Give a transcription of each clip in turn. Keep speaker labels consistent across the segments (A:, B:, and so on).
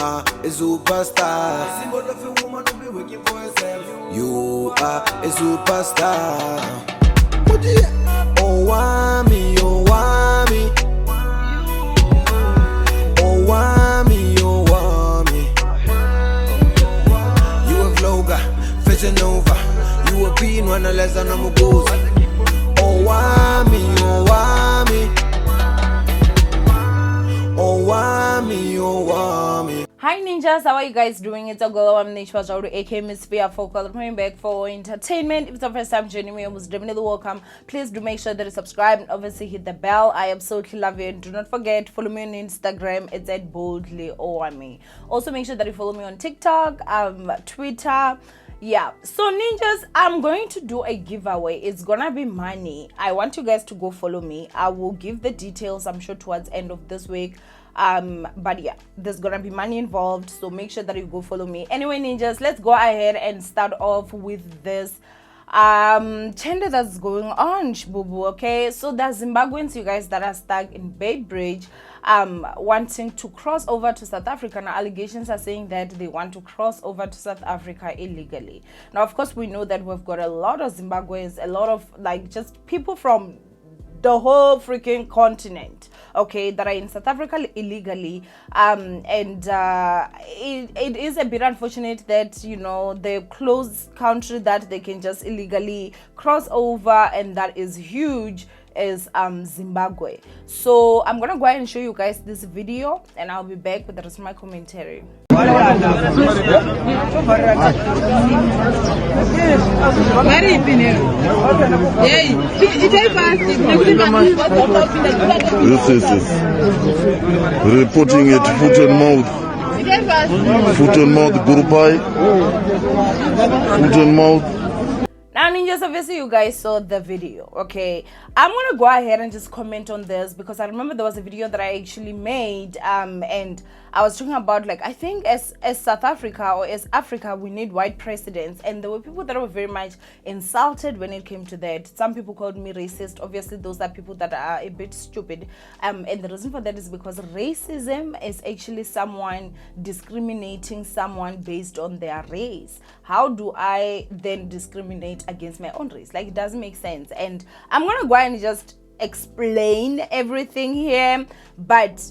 A: are a superstar. Symbol of a woman who be working for herself. You are a superstar. Owamie, Owamie, Owamie, Owamie. You a vlogger, fashion over. You a being one less than I'm a ghost. Owamie, Owamie, Owamie, Owamie.
B: Hi ninjas, how are you guys doing? It's a girl, I'm Nishwa Jauru, aka Miss Sphere Focal, coming back for entertainment. If it's the first time joining me, I was definitely welcome. Please do make sure that you subscribe and obviously hit the bell. I absolutely love you. And do not forget, follow me on Instagram. It's at boldly Owamie. Also make sure that you follow me on TikTok, Twitter. Yeah, so ninjas, I'm going to do a giveaway. It's gonna be money. I want you guys to go follow me. I will give the details, I'm sure, towards end of this week. But yeah, there's gonna be money involved, so make sure that you go follow me. Anyway ninjas, let's go ahead and start off with this tender that's going on, shbubu. Okay, so there's Zimbabweans, you guys, that are stuck in Bay Bridge wanting to cross over to South Africa. Now allegations are saying that they want to cross over to South Africa illegally. Now of course we know that we've got a lot of Zimbabweans, a lot of like just people from the whole freaking continent, okay, that are in South Africa illegally, it is a bit unfortunate that, you know, the closed country that they can just illegally cross over, and that is huge, is Zimbabwe. So I'm gonna go ahead and show you guys this video, and I'll be back with the rest of my commentary.
C: This is reporting it foot and mouth, Gurupai, foot and mouth.
B: Now ninjas, obviously you guys saw the video, okay? I'm gonna go ahead and just comment on this because I remember there was a video that I actually made, and I was talking about, like, I think as South Africa or as Africa, we need white presidents, and there were people that were very much insulted when it came to that. Some people called me racist. Obviously those are people that are a bit stupid, and the reason for that is because racism is actually someone discriminating someone based on their race. How do I then discriminate against my own race? Like, it doesn't make sense. And I'm gonna go and just explain everything here, but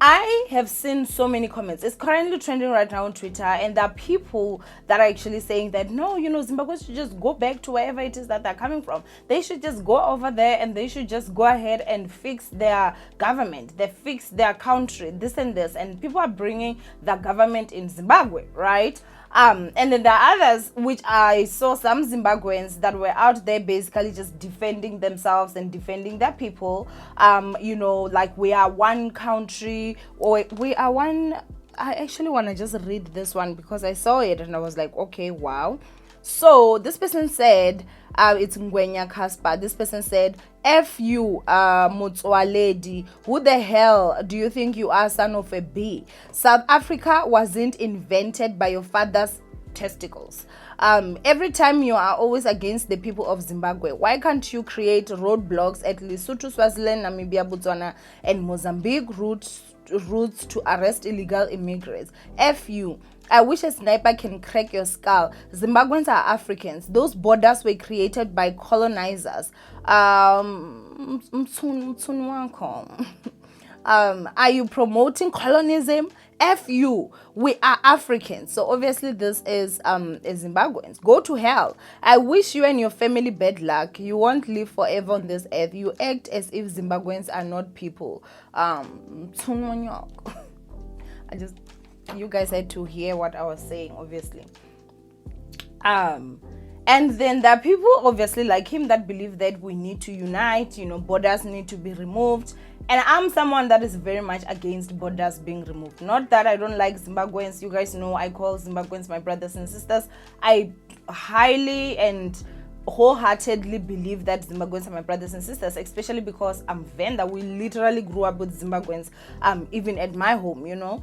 B: I have seen so many comments. It's currently trending right now on Twitter, and there are people that are actually saying that no, you know, Zimbabwe should just go back to wherever it is that they're coming from. They should just go over there and they should just go ahead and fix their government. They fix their country, this and this. And people are bringing the government in Zimbabwe, right? And then there are others, which I saw some Zimbabweans that were out there basically just defending themselves and defending their people. You know, like, we are one country, or we are one. I actually want to just read this one because I saw it and I was like, okay, wow. So this person said, it's Ngwenya Kaspa. This person said, F you, Motswaledi, who the hell do you think you are, son of a bee? South Africa wasn't invented by your father's testicles. Every time you are always against the people of Zimbabwe, why can't you create roadblocks at Lesotho, Swaziland, Namibia, Botswana, and Mozambique routes to arrest illegal immigrants? F you. I wish a sniper can crack your skull. Zimbabweans are Africans. Those borders were created by colonizers. Are you promoting colonialism? F you. We are Africans. So obviously this is Zimbabweans. Go to hell. I wish you and your family bad luck. You won't live forever on this earth. You act as if Zimbabweans are not people. You guys had to hear what I was saying, obviously. And then there are people obviously like him that believe that we need to unite, you know, borders need to be removed. And I'm someone that is very much against borders being removed. Not that I don't like Zimbabweans. You guys know I call Zimbabweans my brothers and sisters. I highly and wholeheartedly believe that Zimbabweans are my brothers and sisters, especially because I'm Venda. We literally grew up with Zimbabweans, even at my home, you know.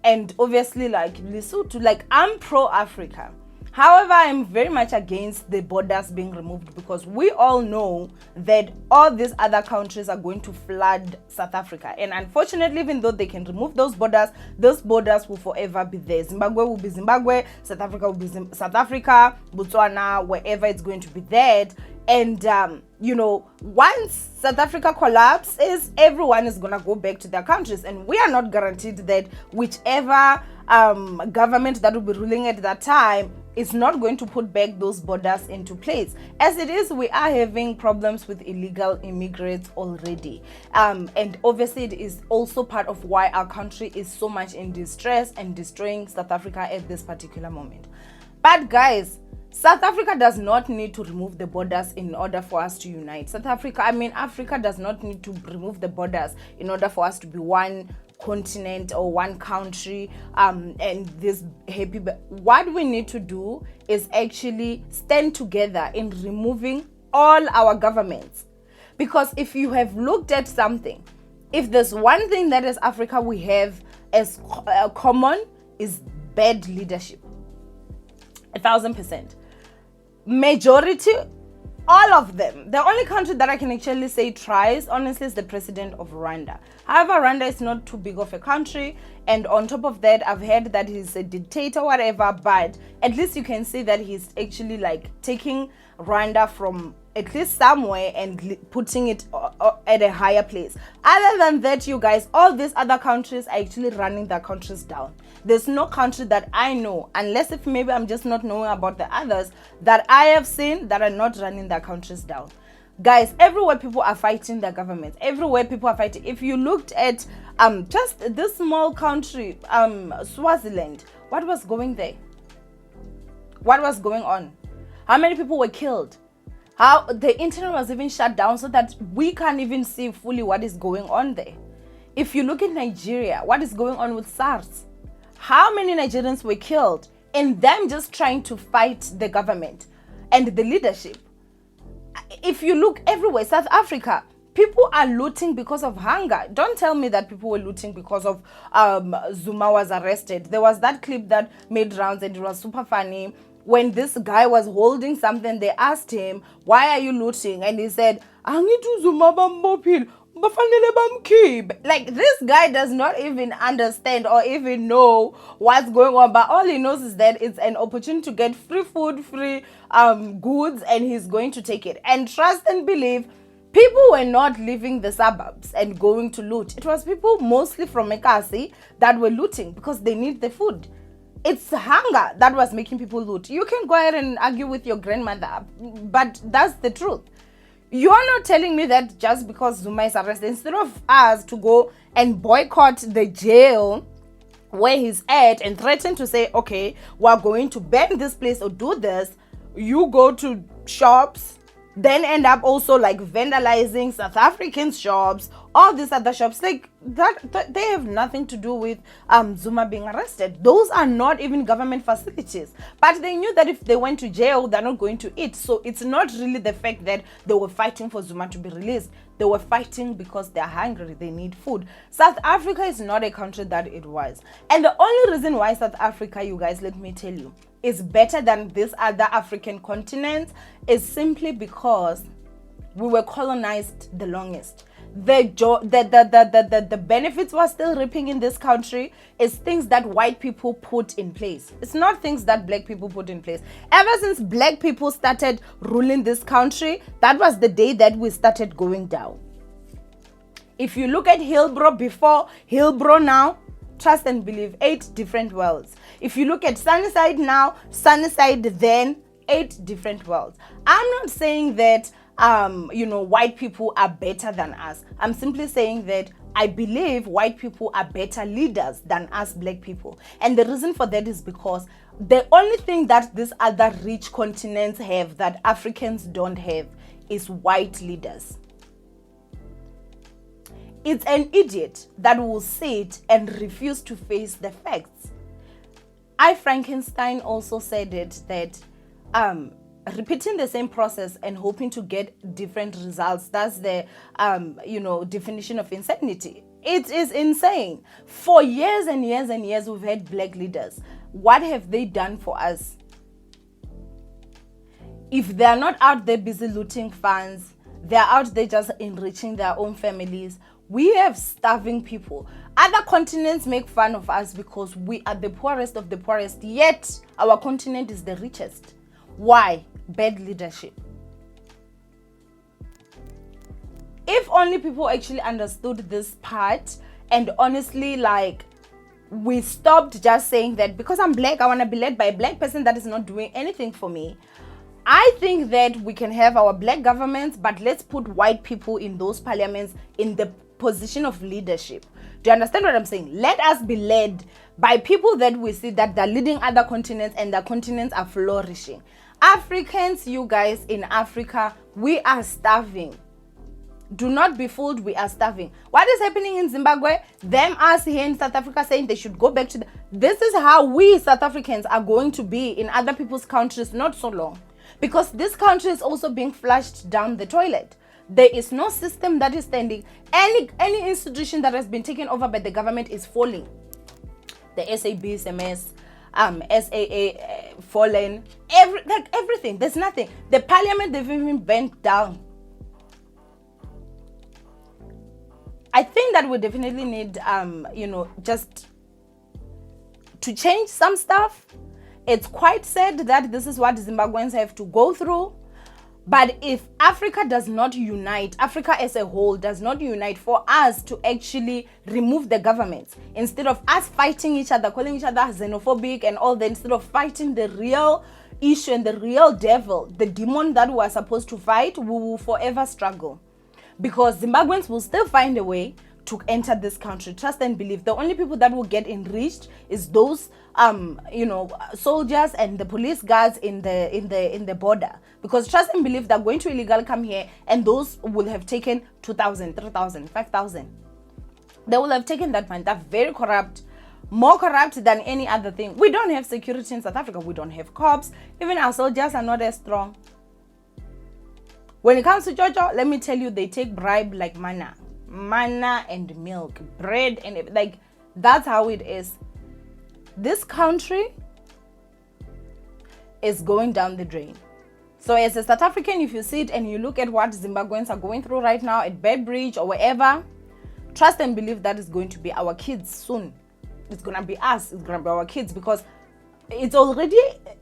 B: And obviously, like Lesotho, like, I'm pro-Africa. However, I'm very much against the borders being removed because we all know that all these other countries are going to flood South Africa. And unfortunately, even though they can remove those borders will forever be there. Zimbabwe will be Zimbabwe, South Africa will be South Africa, Botswana, wherever it's going to be there. And, once South Africa collapses, everyone is going to go back to their countries. And we are not guaranteed that whichever government that will be ruling at that time is not going to put back those borders into place. As it is, we are having problems with illegal immigrants already. And obviously, it is also part of why our country is so much in distress and destroying South Africa at this particular moment. But guys, South Africa does not need to remove the borders in order for us to unite. Africa does not need to remove the borders in order for us to be one continent or one country and this happy. What we need to do is actually stand together in removing all our governments. Because if you have looked at something, if there's one thing that as Africa we have as common is bad leadership. 1,000%. Majority, all of them. The only country that I can actually say tries, honestly, is the president of Rwanda. However, Rwanda is not too big of a country, and on top of that, I've heard that he's a dictator, whatever, but at least you can see that he's actually like taking Rwanda from at least somewhere and putting it at a higher place. Other than that, you guys, all these other countries are actually running their countries down. There's no country that I know, unless if maybe I'm just not knowing about the others, that I have seen that are not running their countries down. Guys, everywhere people are fighting their governments. Everywhere people are fighting. If you looked at just this small country, Swaziland, what was going there? What was going on? How many people were killed? How the internet was even shut down so that we can't even see fully what is going on there. If you look at Nigeria, what is going on with SARS? How many Nigerians were killed in them just trying to fight the government and the leadership? If you look everywhere, South Africa, people are looting because of hunger. Don't tell me that people were looting because of Zuma was arrested. There was that clip that made rounds and it was super funny. When this guy was holding something, they asked him, "Why are you looting?" And he said, "Angithi Zuma bambopil, bafanele bamkhiphe." Like, this guy does not even understand or even know what's going on, but all he knows is that it's an opportunity to get free food, free goods, and he's going to take it. And trust and believe, people were not leaving the suburbs and going to loot. It was people mostly from Ekasi that were looting because they need the food. It's hunger that was making people loot. You can go ahead and argue with your grandmother, but that's the truth. You're not telling me that just because Zuma is arrested, instead of us to go and boycott the jail where he's at and threaten to say, okay, we're going to ban this place or do this, you go to shops, then end up also like vandalizing South African shops, all these other shops, like that they have nothing to do with Zuma being arrested. Those are not even government facilities, but they knew that if they went to jail, they're not going to eat. So it's not really the fact that they were fighting for Zuma to be released. They were fighting because they're hungry, they need food. South Africa is not a country that it was, and the only reason why South Africa, you guys, let me tell you, is better than these other African continents is simply because we were colonized the longest. The benefits we're still reaping in this country is things that white people put in place. It's not things that black people put in place. Ever since black people started ruling this country, that was the day that we started going down. If you look at Hillbrow before, Hillbrow now, trust and believe, 8 different worlds. If you look at Sunnyside now, Sunnyside then, 8 different worlds. I'm not saying that white people are better than us. I'm simply saying that I believe white people are better leaders than us black people. And the reason for that is because the only thing that these other rich continents have that Africans don't have is white leaders. It's an idiot that will sit and refuse to face the facts. Frankenstein also said it, that repeating the same process and hoping to get different results, that's the definition of insanity. It is insane. For years and years and years, we've had black leaders. What have they done for us? if they are not out there busy looting funds, they are out there just enriching their own families. We have starving people. Other continents make fun of us because we are the poorest of the poorest, yet our continent is the richest. Why? Bad leadership. If only people actually understood this part, and honestly, like, we stopped just saying that because I'm black, I want to be led by a black person that is not doing anything for me. I think that we can have our black governments, but let's put white people in those parliaments in the position of leadership. Do you understand what I'm saying? Let us be led by people that we see that they're leading other continents and the continents are flourishing. Africans, you guys in Africa, we are starving. Do not be fooled, we are starving. What is happening in Zimbabwe? Us here in South Africa saying they should go back to this is how we South Africans are going to be in other people's countries not so long. Because this country is also being flushed down the toilet. There is no system that is standing. Any institution that has been taken over by the government is falling. The SABSMS, SAA fallen, everything. There's nothing. The parliament, they've even bent down. I think that we definitely need, just to change some stuff. It's quite sad that this is what Zimbabweans have to go through. But if Africa does not unite, Africa as a whole does not unite for us to actually remove the governments, instead of us fighting each other, calling each other xenophobic and all that, instead of fighting the real issue and the real devil, the demon that we are supposed to fight, we will forever struggle. Because Zimbabweans will still find a way to enter this country. Trust and believe. The only people that will get enriched is those soldiers and the police guards in the border. Because trust and believe, they're going to illegal come here, and those will have taken 2,000, 3,000, 5,000. They will have taken that money. They're very corrupt, more corrupt than any other thing. We don't have security in South Africa. We don't have cops. Even our soldiers are not as strong. When it comes to Jojo, let me tell you, they take bribe like manna and milk, bread, and like, that's how it is. This country is going down the drain. So as a South African, if you sit and you look at what Zimbabweans are going through right now at Bedbridge or wherever, trust and believe that is going to be our kids soon. It's going to be us. It's going to be our kids, because it's already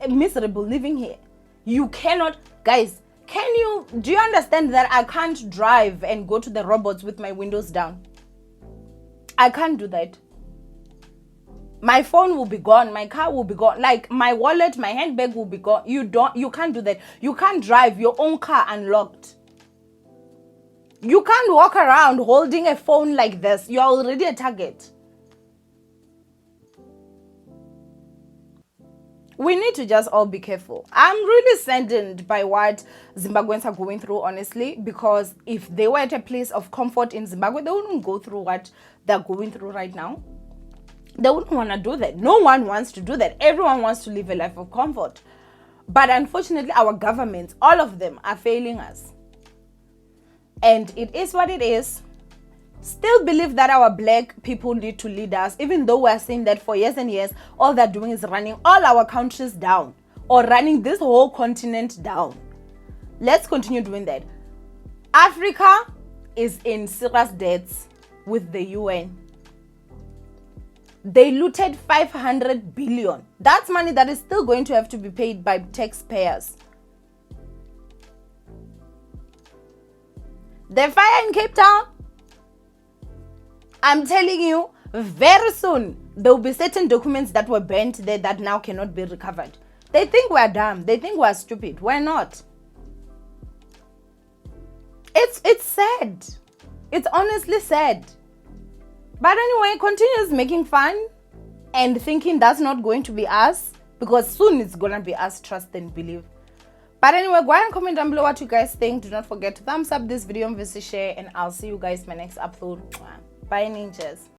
B: miserable living here. You cannot, guys, do you understand that I can't drive and go to the robots with my windows down? I can't do that. My phone will be gone, my car will be gone, like my wallet, my handbag will be gone. You can't do that. You can't drive your own car unlocked. You can't walk around holding a phone like this. You're already a target. We need to just all be careful. I'm really saddened by what Zimbabweans are going through, honestly, because if they were at a place of comfort in Zimbabwe, they wouldn't go through what they're going through right now. They wouldn't want to do that. No one wants to do that. Everyone wants to live a life of comfort. But unfortunately, our governments, all of them, are failing us. And it is what it is. Still believe that our black people need to lead us, even though we're saying that for years and years, all they're doing is running all our countries down, or running this whole continent down. Let's continue doing that. Africa is in serious debts with the UN. They looted 500 billion. That's money that is still going to have to be paid by taxpayers. The fire in Cape Town, I'm telling you, very soon, there will be certain documents that were burnt there that now cannot be recovered. They think we're dumb. They think we're stupid. We're not. It's sad. It's honestly sad. But anyway, continues making fun and thinking that's not going to be us, because soon it's going to be us, trust and believe. But anyway, go ahead and comment down below what you guys think. Do not forget to thumbs up this video and visit share, and I'll see you guys in my next upload. Bye, ninjas.